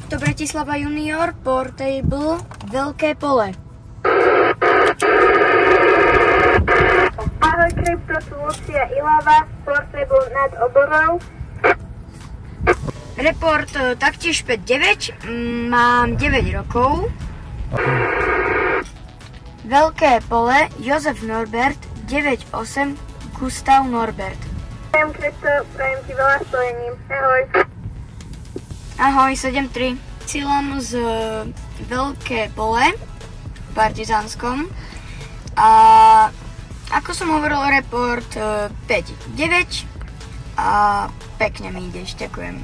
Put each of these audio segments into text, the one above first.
Krypto Bratislava Junior, Portable, Veľké pole. Ahoj Krypto, tu Lucia Ilava, Portable nad Oborou. Report taktiež 5-9, mám 9 rokov. Veľké pole, Jozef Norbert, 9-8, Gustav Norbert. Prajem Krypto, prajem ti veľa spojením. Ahoj. Ahoj, 7-3. Cieľom z Veľké pole v Partizánskom. A ako som hovoril, report 5-9 a pekne mi ideš, ďakujem.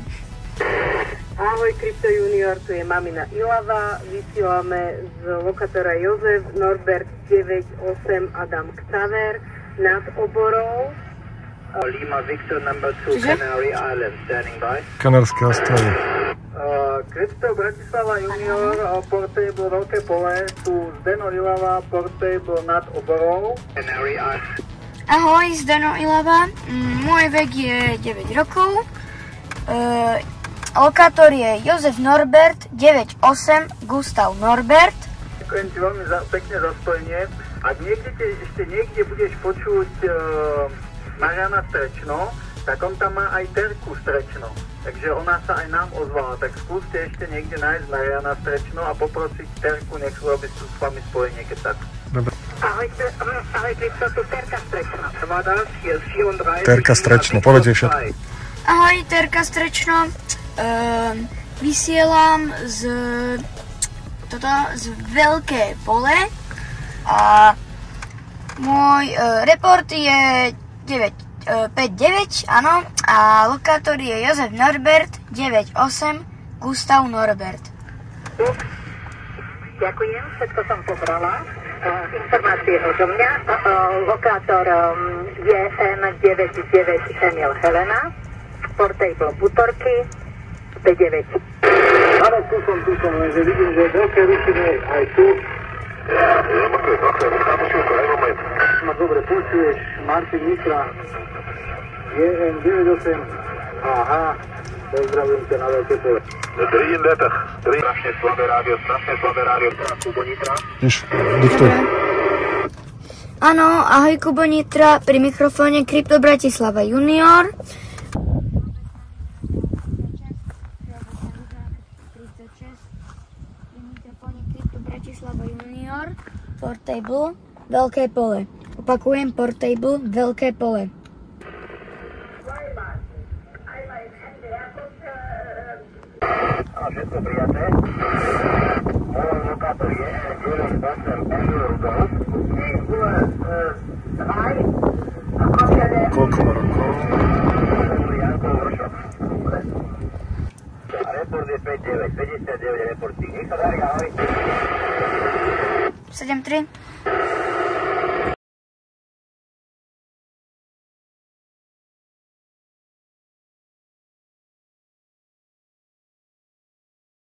Ahoj Krypto Junior, tu je mamina Ilava, vysielame z lokátora Jozef Norbert 9-8 Adam Ktaver nad Oborou. Lima Victor number 2 Canary Island, standing by. Kanárske ostrovy. Krypto Bratislava Junior, Portable Veľké pole, tu Zdeno Ilava, Portable nad Oborou. Canary Island. Ahoj, Zdeno Ilava, môj vek je 9 rokov. Lokátor je Jozef Norbert, 9-8, Gustav Norbert. Ďakujem ti veľmi pekne za spojenie. Ak ešte niekde budeš počuť Mariana Strečno, tak on tam má aj Terku Strečno. Takže ona sa aj nám ozvala. Tak skúste ešte niekde nájsť Mariana Strečno a poprosiť Terku, nech urobí s vami spojenie, keď tak. Dobre. Ahoj Krypto, tu Terka Strečno. Terka Strečno, povedz jej všetko. Ahoj, Terka Strečno. Vysielam z Veľké pole a môj report je 5-9, áno, a lokátor je Jozef Norbert, 9-8, Gustav Norbert. Ďakujem, všetko som pobrala. Informácie odo mňa. Lokátor je M99 Emil Helena, Portable Butorky, 5-9. Áno, tu som, lenže vidím, že veľké rušiny aj tu. Ma dobre počuješ, Martin Mitra, JN98, aha, pozdravujem ťa na Veľké pole. 33. Strašne slabé rádio, Kubo Nitra. Diktuj. Áno, ahoj Kubo Nitra, pri mikrofóne Krypto Bratislava Junior. Bratislava Junior, Portable, Veľké pole. Opakujem, Portable, Veľké pole. A všetko prijaté. Môj lokátor je 9-8 Emil Rudolf. Koľko má rokov? Janko Vršov. Report je 5-9, 59 reportík. Nech sa darí, ahoj. 7-3.